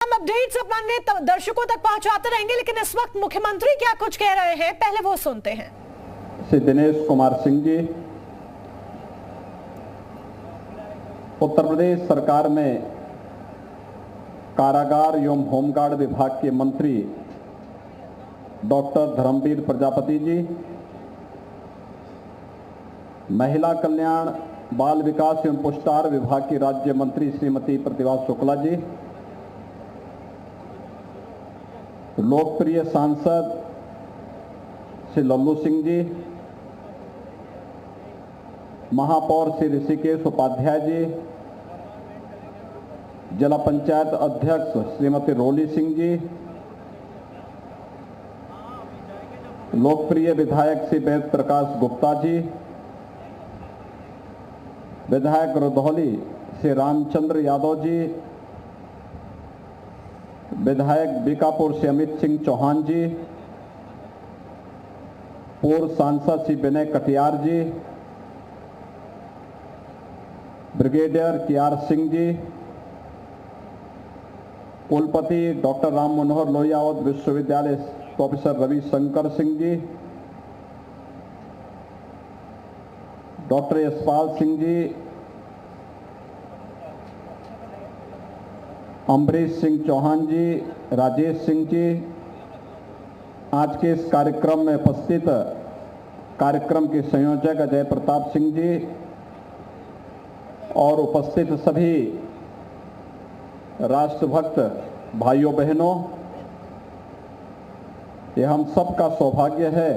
तमाम अपडेट्स अपने दर्शकों तक पहुंचाते रहेंगे, लेकिन इस वक्त मुख्यमंत्री क्या कुछ कह रहे हैं, पहले वो सुनते हैं। श्री दिनेश कुमार सिंह जी, उत्तर प्रदेश सरकार में कारागार एवं होमगार्ड विभाग के मंत्री डॉक्टर धर्मवीर प्रजापति जी, महिला कल्याण बाल विकास एवं पुष्टाहार विभाग की राज्य मंत्री श्रीमती प्रतिभा शुक्ला जी, लोकप्रिय सांसद श्री लल्लू सिंह जी, महापौर श्री ऋषिकेश उपाध्याय जी, जिला पंचायत अध्यक्ष श्रीमती रोली सिंह जी, लोकप्रिय विधायक श्री वेद प्रकाश गुप्ता जी, विधायक रुधौली श्री रामचंद्र यादव जी, विधायक बीकापुर से अमित सिंह चौहान जी, पूर्व सांसद श्री विनय कटियार जी, ब्रिगेडियर केआर सिंह जी, कुलपति डॉक्टर राम मनोहर लोहिया विश्वविद्यालय प्रोफेसर रविशंकर सिंह जी, डॉक्टर यशपाल सिंह जी, अम्बरीश सिंह चौहान जी, राजेश सिंह जी, आज के इस कार्यक्रम में उपस्थित कार्यक्रम के संयोजक अजय प्रताप सिंह जी और उपस्थित सभी राष्ट्रभक्त भाइयों बहनों, ये हम सबका सौभाग्य है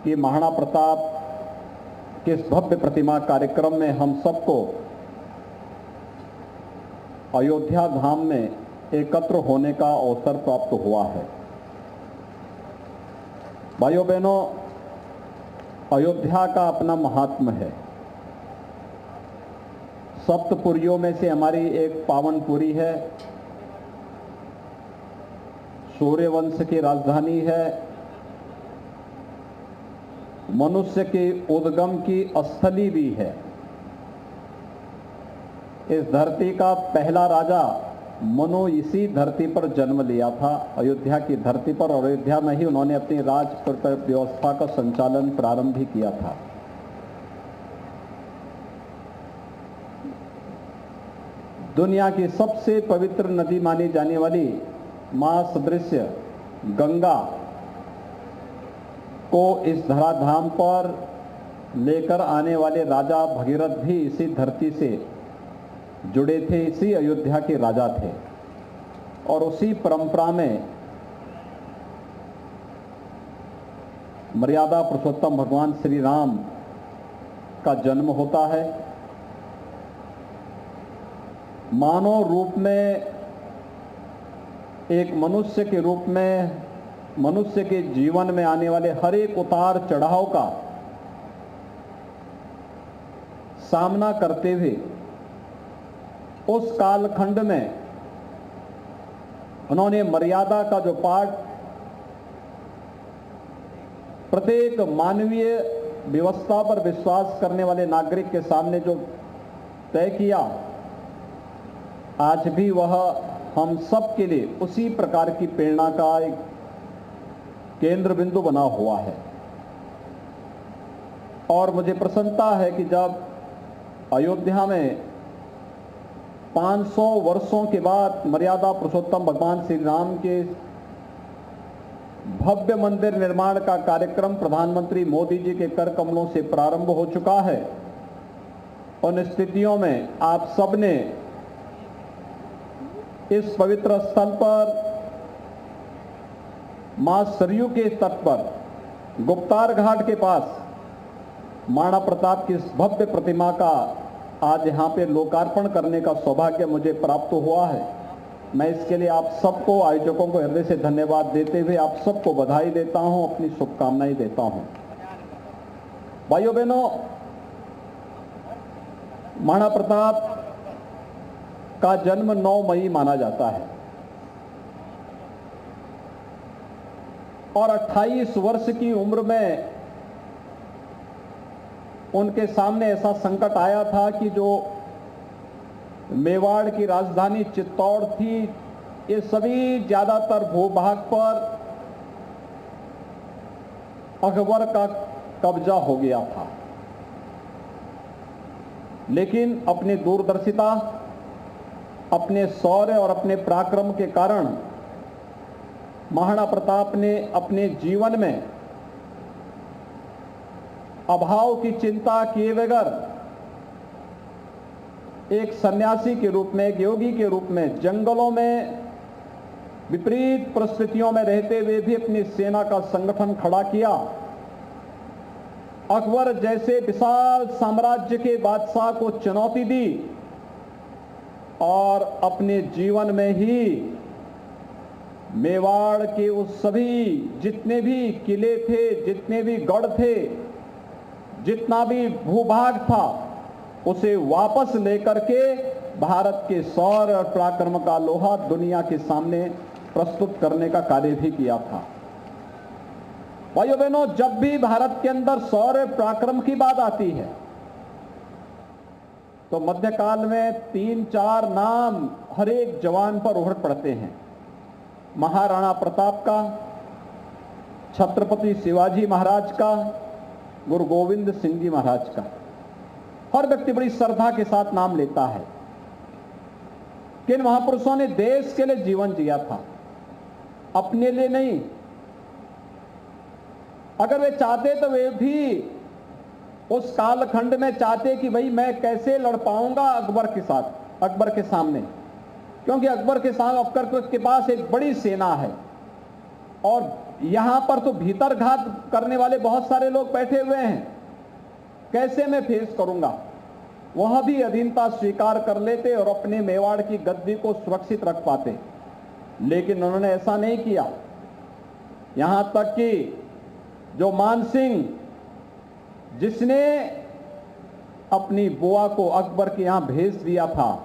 कि महाराणा प्रताप के इस भव्य प्रतिमा कार्यक्रम में हम सबको अयोध्या धाम में एकत्र होने का अवसर प्राप्त हुआ है। भाइयों बहनों, अयोध्या का अपना महात्म्य है। सप्तपुरियों में से हमारी एक पावनपुरी है, सूर्यवंश की राजधानी है, मनुष्य के उद्गम की स्थली भी है। इस धरती का पहला राजा मनु इसी धरती पर जन्म लिया था, अयोध्या की धरती पर, और अयोध्या में ही उन्होंने अपनी राज व्यवस्था का संचालन प्रारंभ भी किया था। दुनिया की सबसे पवित्र नदी मानी जाने वाली मां सदृश गंगा को इस धराधाम पर लेकर आने वाले राजा भगीरथ भी इसी धरती से जुड़े थे, इसी अयोध्या के राजा थे। और उसी परंपरा में मर्यादा पुरुषोत्तम भगवान श्री राम का जन्म होता है। मानव रूप में, एक मनुष्य के रूप में, मनुष्य के जीवन में आने वाले हर एक उतार चढ़ाव का सामना करते हुए उस कालखंड में उन्होंने मर्यादा का जो पाठ प्रत्येक मानवीय व्यवस्था पर विश्वास करने वाले नागरिक के सामने जो तय किया, आज भी वह हम सब के लिए उसी प्रकार की प्रेरणा का एक केंद्र बिंदु बना हुआ है। और मुझे प्रसन्नता है कि जब अयोध्या में 500 वर्षों के बाद मर्यादा पुरुषोत्तम भगवान श्री राम के भव्य मंदिर निर्माण का कार्यक्रम प्रधानमंत्री मोदी जी के कर कमलों से प्रारंभ हो चुका है, उन स्थितियों में आप सबने इस पवित्र स्थल पर, मां सरयू के तट पर, गुप्तार घाट के पास महाराणा प्रताप की इस भव्य प्रतिमा का आज यहाँ पे लोकार्पण करने का सौभाग्य मुझे प्राप्त हुआ है। मैं इसके लिए आप सबको, आयोजकों को हृदय से धन्यवाद देते हुए आप सबको बधाई देता हूं, अपनी शुभकामनाएं देता हूं। भाइयों बहनों, महाराणा प्रताप का जन्म 9 मई माना जाता है और 28 वर्ष की उम्र में उनके सामने ऐसा संकट आया था कि जो मेवाड़ की राजधानी चित्तौड़ थी, ये सभी ज्यादातर भूभाग पर अकबर का कब्जा हो गया था। लेकिन अपनी दूरदर्शिता, अपने शौर्य और अपने पराक्रम के कारण महाराणा प्रताप ने अपने जीवन में अभाव की चिंता किए बगैर एक सन्यासी के रूप में, एक योगी के रूप में जंगलों में विपरीत परिस्थितियों में रहते हुए भी अपनी सेना का संगठन खड़ा किया। अकबर जैसे विशाल साम्राज्य के बादशाह को चुनौती दी और अपने जीवन में ही मेवाड़ के उस सभी जितने भी किले थे, जितने भी गढ़ थे, जितना भी भूभाग था, उसे वापस लेकर के भारत के शौर्य और पराक्रम का लोहा दुनिया के सामने प्रस्तुत करने का कार्य भी किया था। भाइयों बहनों, जब भी भारत के अंदर शौर्य पराक्रम की बात आती है तो मध्यकाल में 3-4 नाम हर एक जवान पर उभर पड़ते हैं। महाराणा प्रताप का, छत्रपति शिवाजी महाराज का, गुरु गोविंद सिंह जी महाराज का। हर व्यक्ति बड़ी श्रद्धा के साथ नाम लेता है कि इन महापुरुषों ने देश के लिए जीवन जिया था, अपने लिए नहीं। अगर वे चाहते तो वे भी उस कालखंड में चाहते कि भाई मैं कैसे लड़ पाऊंगा अकबर के साथ, अकबर के सामने, क्योंकि अकबर के साथ अकबर के पास एक बड़ी सेना है और यहां पर तो भीतर घात करने वाले बहुत सारे लोग बैठे हुए हैं, कैसे मैं फेस करूंगा। वह भी अधीनता स्वीकार कर लेते और अपने मेवाड़ की गद्दी को सुरक्षित रख पाते, लेकिन उन्होंने ऐसा नहीं किया। यहां तक कि जो मानसिंह, जिसने अपनी बुआ को अकबर के यहां भेज दिया था,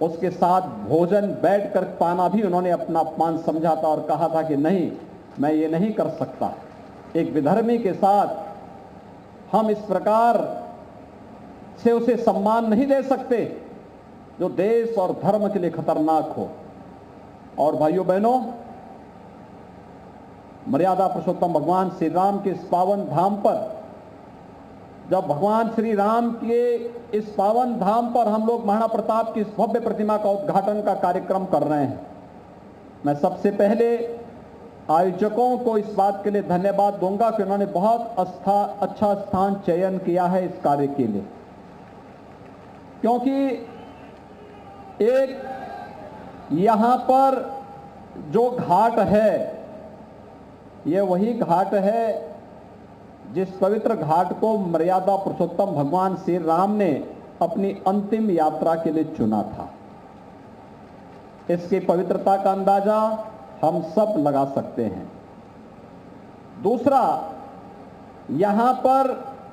उसके साथ भोजन बैठकर पाना भी उन्होंने अपना अपमान समझा था और कहा था कि नहीं, मैं ये नहीं कर सकता। एक विधर्मी के साथ हम इस प्रकार से उसे सम्मान नहीं दे सकते जो देश और धर्म के लिए खतरनाक हो। और भाइयों बहनों, मर्यादा पुरुषोत्तम भगवान श्री राम के इस पावन धाम पर, जब भगवान श्री राम के इस पावन धाम पर हम लोग महाराणा प्रताप की इस भव्य प्रतिमा का उद्घाटन का कार्यक्रम कर रहे हैं, मैं सबसे पहले आयोजकों को इस बात के लिए धन्यवाद दूंगा कि उन्होंने बहुत अच्छा स्थान चयन किया है इस कार्य के लिए। क्योंकि एक यहां पर जो घाट है, यह वही घाट है जिस पवित्र घाट को मर्यादा पुरुषोत्तम भगवान श्री राम ने अपनी अंतिम यात्रा के लिए चुना था। इसकी पवित्रता का अंदाजा हम सब लगा सकते हैं। दूसरा, यहां पर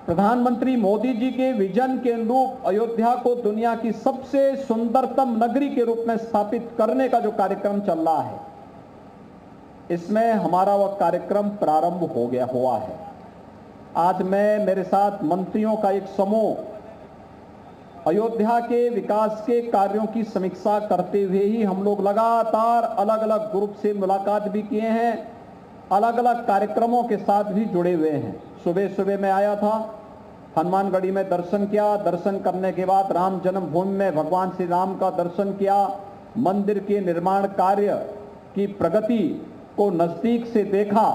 प्रधानमंत्री मोदी जी के विजन के अनुरूप अयोध्या को दुनिया की सबसे सुंदरतम नगरी के रूप में स्थापित करने का जो कार्यक्रम चल रहा है, इसमें हमारा वह कार्यक्रम प्रारंभ हुआ है। आज मैं, मेरे साथ मंत्रियों का एक समूह अयोध्या के विकास के कार्यों की समीक्षा करते हुए ही हम लोग लगातार अलग अलग ग्रुप से मुलाकात भी किए हैं, अलग अलग कार्यक्रमों के साथ भी जुड़े हुए हैं। सुबह सुबह मैं आया था, हनुमानगढ़ी में दर्शन किया, दर्शन करने के बाद राम जन्मभूमि में भगवान श्री राम का दर्शन किया, मंदिर के निर्माण कार्य की प्रगति को नजदीक से देखा,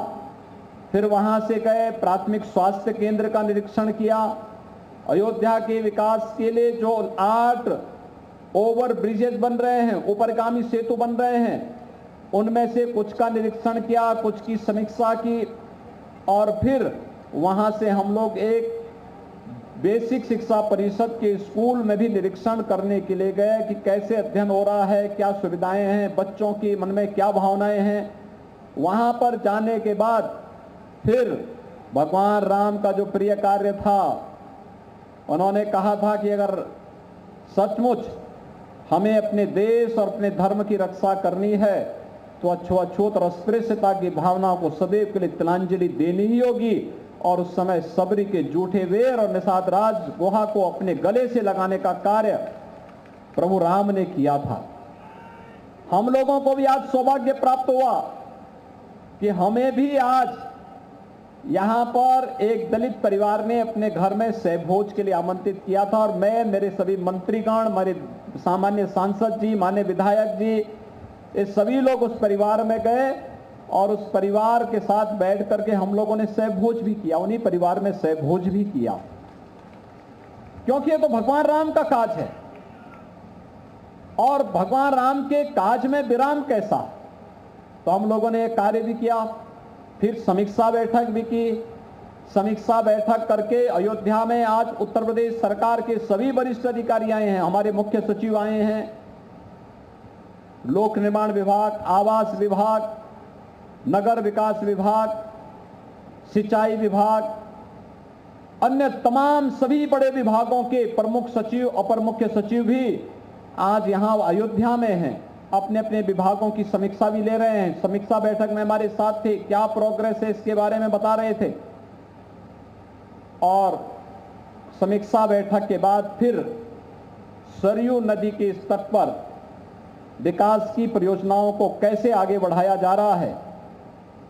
फिर वहां से गए प्राथमिक स्वास्थ्य केंद्र का निरीक्षण किया, अयोध्या के विकास के लिए जो 8 ओवर ब्रिजेज बन रहे हैं, ऊपरगामी सेतु बन रहे हैं, उनमें से कुछ का निरीक्षण किया, कुछ की समीक्षा की और फिर वहां से हम लोग एक बेसिक शिक्षा परिषद के स्कूल में भी निरीक्षण करने के लिए गए कि कैसे अध्ययन हो रहा है, क्या सुविधाएं हैं, बच्चों की मन में क्या भावनाएं हैं। वहां पर जाने के बाद फिर भगवान राम का जो प्रिय कार्य था, उन्होंने कहा था कि अगर सचमुच हमें अपने देश और अपने धर्म की रक्षा करनी है तो अछूत और अस्पृश्यता की भावना को सदैव के लिए तिलांजलि देनी ही होगी। और उस समय सबरी के जूठे वेर और निषाद राज गुहा को अपने गले से लगाने का कार्य प्रभु राम ने किया था। हम लोगों को भी आज सौभाग्य प्राप्त हुआ कि हमें भी आज यहां पर एक दलित परिवार ने अपने घर में सहभोज के लिए आमंत्रित किया था और मैं, मेरे सभी मंत्रीगण, हमारे सामान्य सांसद जी, माननीय विधायक जी, ये सभी लोग उस परिवार में गए और उस परिवार के साथ बैठ करके हम लोगों ने सहभोज भी किया, उन्हीं परिवार में सहभोज भी किया, क्योंकि ये तो भगवान राम का काज है। और भगवान राम के काज में विराम कैसा, तो हम लोगों ने एक कार्य भी किया। फिर समीक्षा बैठक भी की। समीक्षा बैठक करके अयोध्या में आज उत्तर प्रदेश सरकार के सभी वरिष्ठ अधिकारी आए हैं, हमारे मुख्य सचिव आए हैं, लोक निर्माण विभाग, आवास विभाग, नगर विकास विभाग, सिंचाई विभाग, अन्य तमाम सभी बड़े विभागों के प्रमुख सचिव, अपर मुख्य सचिव भी आज यहां अयोध्या में हैं, अपने अपने विभागों की समीक्षा भी ले रहे हैं। समीक्षा बैठक में हमारे साथ थे, क्या प्रोग्रेस है इसके बारे में बता रहे थे। और समीक्षा बैठक के बाद फिर सरयू नदी के इस तट पर विकास की परियोजनाओं को कैसे आगे बढ़ाया जा रहा है,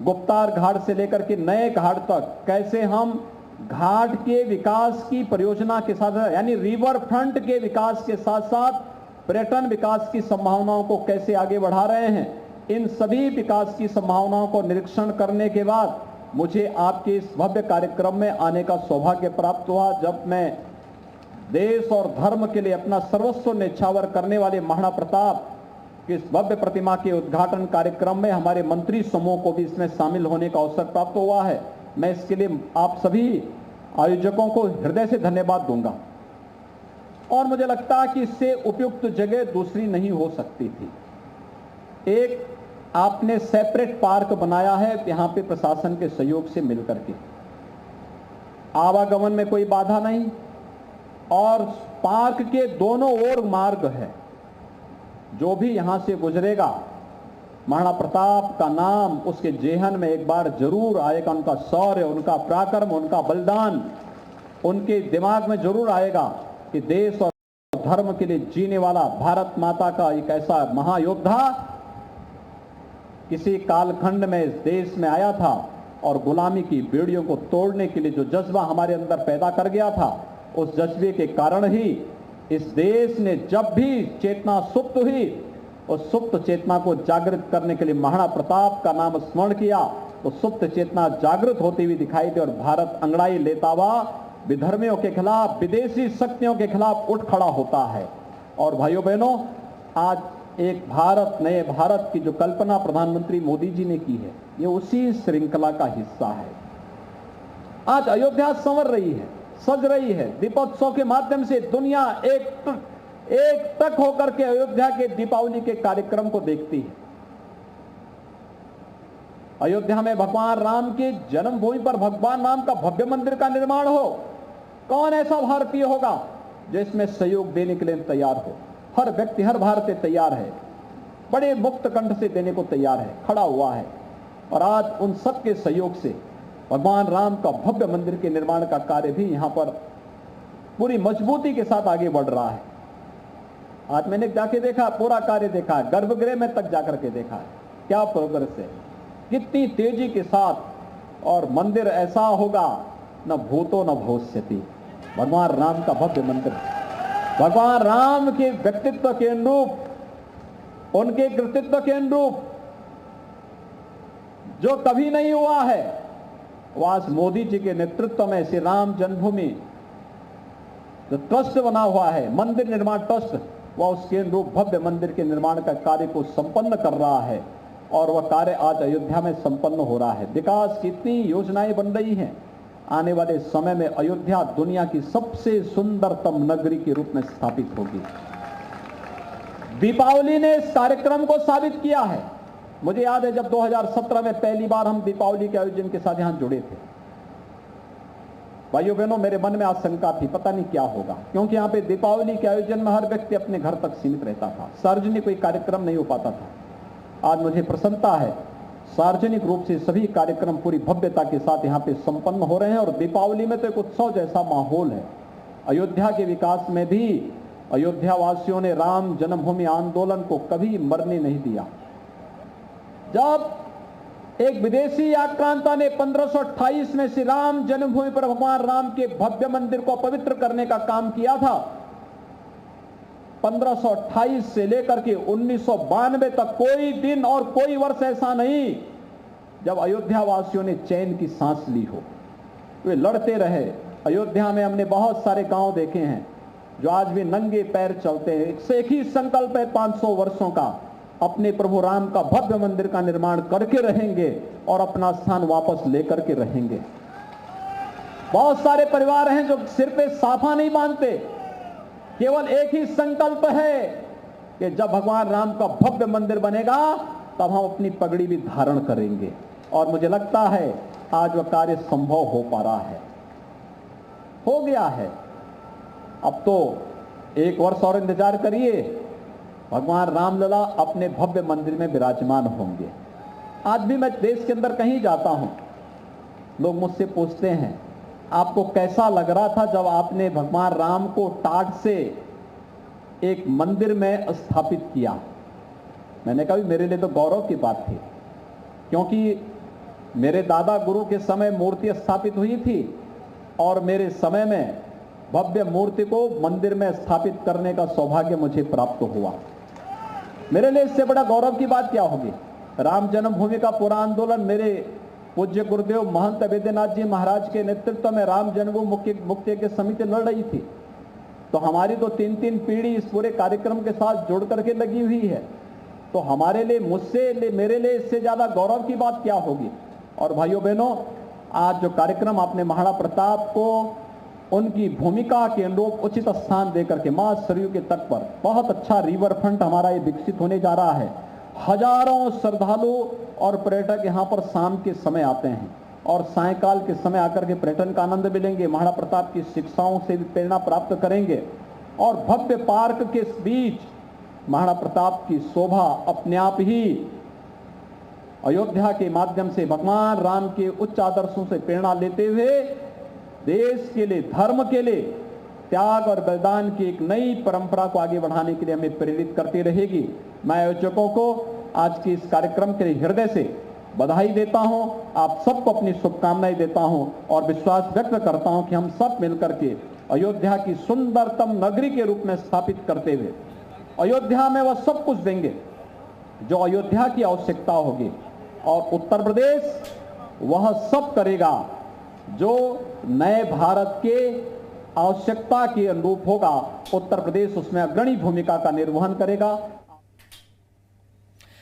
गुप्तार घाट से लेकर के नए घाट तक कैसे हम घाट के विकास की परियोजना के साथ, यानी रिवर फ्रंट के विकास के साथ साथ पर्यटन विकास की संभावनाओं को कैसे आगे बढ़ा रहे हैं, इन सभी विकास की संभावनाओं को निरीक्षण करने के बाद मुझे आपके इस भव्य कार्यक्रम में आने का सौभाग्य प्राप्त हुआ, जब मैं देश और धर्म के लिए अपना सर्वस्व न्यौछावर करने वाले महाराणा प्रताप की इस भव्य प्रतिमा के उद्घाटन कार्यक्रम में हमारे मंत्री समूह को भी इसमें शामिल होने का अवसर प्राप्त हुआ है। मैं इसके लिए आप सभी आयोजकों को हृदय से धन्यवाद दूंगा और मुझे लगता है कि इससे उपयुक्त जगह दूसरी नहीं हो सकती थी। एक आपने सेपरेट पार्क बनाया है यहां पे प्रशासन के सहयोग से मिलकर के, आवागमन में कोई बाधा नहीं और पार्क के दोनों ओर मार्ग है, जो भी यहां से गुजरेगा महाराणा प्रताप का नाम उसके जेहन में एक बार जरूर आएगा, उनका शौर्य, उनका पराक्रम, उनका बलिदान उनके दिमाग में जरूर आएगा कि देश और धर्म के लिए जीने वाला भारत माता का एक ऐसा महायोद्धा किसी कालखंड में इस देश में आया था और गुलामी की बेड़ियों को तोड़ने के लिए जो जज्बा हमारे अंदर पैदा कर गया था, उस जज्बे के कारण ही इस देश ने जब भी चेतना सुप्त हुई, उस सुप्त चेतना को जागृत करने के लिए महाराणा प्रताप का नाम स्मरण किया, तो सुप्त चेतना जागृत होती हुई दिखाई दी और भारत अंगड़ाई लेता हुआ विधर्मियों के खिलाफ, विदेशी शक्तियों के खिलाफ उठ खड़ा होता है। और भाइयों बहनों, आज एक भारत, नए भारत की जो कल्पना प्रधानमंत्री मोदी जी ने की है, ये उसी श्रृंखला का हिस्सा है। आज अयोध्या संवर रही है, सज रही है, दीपोत्सव के माध्यम से दुनिया एक तक होकर के अयोध्या के दीपावली के कार्यक्रम को देखती है। अयोध्या में भगवान राम की जन्मभूमि पर भगवान राम का भव्य मंदिर का निर्माण हो, कौन ऐसा भारतीय होगा जो इसमें सहयोग देने के लिए तैयार हो। हर व्यक्ति, हर भारतीय तैयार है, बड़े मुक्त कंठ से देने को तैयार है, खड़ा हुआ है। और आज उन सबके सहयोग से भगवान राम का भव्य मंदिर के निर्माण का कार्य भी यहां पर पूरी मजबूती के साथ आगे बढ़ रहा है। आज मैंने जाके देखा, पूरा कार्य देखा है, गर्भगृह में तक जाकर के देखा है, क्या प्रोग्रेस है, कितनी तेजी के साथ। और मंदिर ऐसा होगा न भूतो न भविष्यति, भगवान राम का भव्य मंदिर, भगवान राम के व्यक्तित्व के अनुरूप, उनके कृतित्व के अनुरूप जो कभी नहीं हुआ है, वो आज मोदी जी के नेतृत्व में श्री राम जन्मभूमि जो ट्रस्ट बना हुआ है, मंदिर निर्माण ट्रस्ट, वह उसके अनुरूप भव्य मंदिर के निर्माण का कार्य को संपन्न कर रहा है। और वह कार्य आज अयोध्या में संपन्न हो रहा है। विकास की इतनी योजनाएं बन रही हैं, आने वाले समय में अयोध्या दुनिया की सबसे सुंदरतम नगरी के रूप में स्थापित होगी। दीपावली ने इस कार्यक्रम को साबित किया है। मुझे याद है जब 2017 में पहली बार हम दीपावली के आयोजन के साथ यहां जुड़े थे, भाइयों बहनों, मेरे मन में आशंका थी, पता नहीं क्या होगा, क्योंकि यहां पे दीपावली के आयोजन में हर व्यक्ति अपने घर तक सीमित रहता था, सार्वजनिक कोई कार्यक्रम नहीं हो पाता था। आज मुझे प्रसन्नता है, सार्वजनिक रूप से सभी कार्यक्रम पूरी भव्यता के साथ यहाँ पे संपन्न हो रहे हैं। और दीपावली में तो एक उत्सव जैसा माहौल है। अयोध्या के विकास में भी अयोध्या वासियों ने राम जन्मभूमि आंदोलन को कभी मरने नहीं दिया। जब एक विदेशी आक्रांता ने 1528 में श्री राम जन्मभूमि पर भगवान राम के भव्य मंदिर को पवित्र करने का काम किया था, 1528 से लेकर के 1992 तक कोई दिन और कोई वर्ष ऐसा नहीं जब अयोध्या वासियों ने चैन की सांस ली हो। वे लड़ते रहे। अयोध्या में हमने बहुत सारे गांव देखे हैं जो आज भी नंगे पैर चलते हैं। एक ही संकल्प है 500 वर्षों का, अपने प्रभु राम का भव्य मंदिर का निर्माण करके रहेंगे और अपना स्थान वापस लेकर के रहेंगे। बहुत सारे परिवार हैं जो सिर पे साफा नहीं बांधते, केवल एक ही संकल्प है कि जब भगवान राम का भव्य मंदिर बनेगा तब हम अपनी पगड़ी भी धारण करेंगे। और मुझे लगता है आज वह कार्य संभव हो पा रहा है, हो गया है। अब तो 1 वर्ष और इंतजार करिए, भगवान रामलला अपने भव्य मंदिर में विराजमान होंगे। आज भी मैं देश के अंदर कहीं जाता हूं, लोग मुझसे पूछते हैं आपको कैसा लग रहा था जब आपने भगवान राम को टाट से एक मंदिर में स्थापित किया। मैंने कहा मेरे लिए तो गौरव की बात थी, क्योंकि मेरे दादा गुरु के समय मूर्ति स्थापित हुई थी और मेरे समय में भव्य मूर्ति को मंदिर में स्थापित करने का सौभाग्य मुझे प्राप्त हुआ। मेरे लिए इससे बड़ा गौरव की बात क्या होगी। राम जन्मभूमि का पूरा आंदोलन मेरे पूज्य गुरुदेव महंत वैद्यनाथ जी महाराज के नेतृत्व में राम जन्मभूमि मुक्ति के समिति लड़ रही थी, तो हमारी तो 3-3 पीढ़ी इस पूरे कार्यक्रम के साथ जुड़ करके लगी हुई है। तो हमारे लिए, मेरे लिए इससे ज्यादा गौरव की बात क्या होगी। और भाइयों बहनों, आज जो कार्यक्रम आपने महाराणा प्रताप को उनकी भूमिका के अनुरूप उचित स्थान देकर के मां सरयू के तट पर बहुत अच्छा रिवर फ्रंट हमारा ये विकसित होने जा रहा है। हजारों श्रद्धालु और पर्यटक यहाँ पर शाम के समय आते हैं और सायंकाल के समय आकर के पर्यटन का आनंद मिलेंगे, महाराणा प्रताप की शिक्षाओं से भी प्रेरणा प्राप्त करेंगे। और भव्य पार्क के बीच महाराणा प्रताप की शोभा अपने आप ही अयोध्या के माध्यम से भगवान राम के उच्च आदर्शों से प्रेरणा लेते हुए देश के लिए, धर्म के लिए त्याग और बलिदान की एक नई परंपरा को आगे बढ़ाने के लिए हमें प्रेरित करती रहेगी। मैं आयोजकों को आज के इस कार्यक्रम के लिए हृदय से बधाई देता हूं, आप सबको अपनी शुभकामनाएं देता हूं और विश्वास व्यक्त करता हूं कि हम सब मिलकर के अयोध्या की सुंदरतम नगरी के रूप में स्थापित करते हुए अयोध्या में वह सब कुछ देंगे जो अयोध्या की आवश्यकता होगी, और उत्तर प्रदेश वह सब करेगा जो नए भारत के आवश्यकता के अनुरूप होगा। उत्तर प्रदेश उसमें अग्रणी भूमिका का निर्वहन करेगा।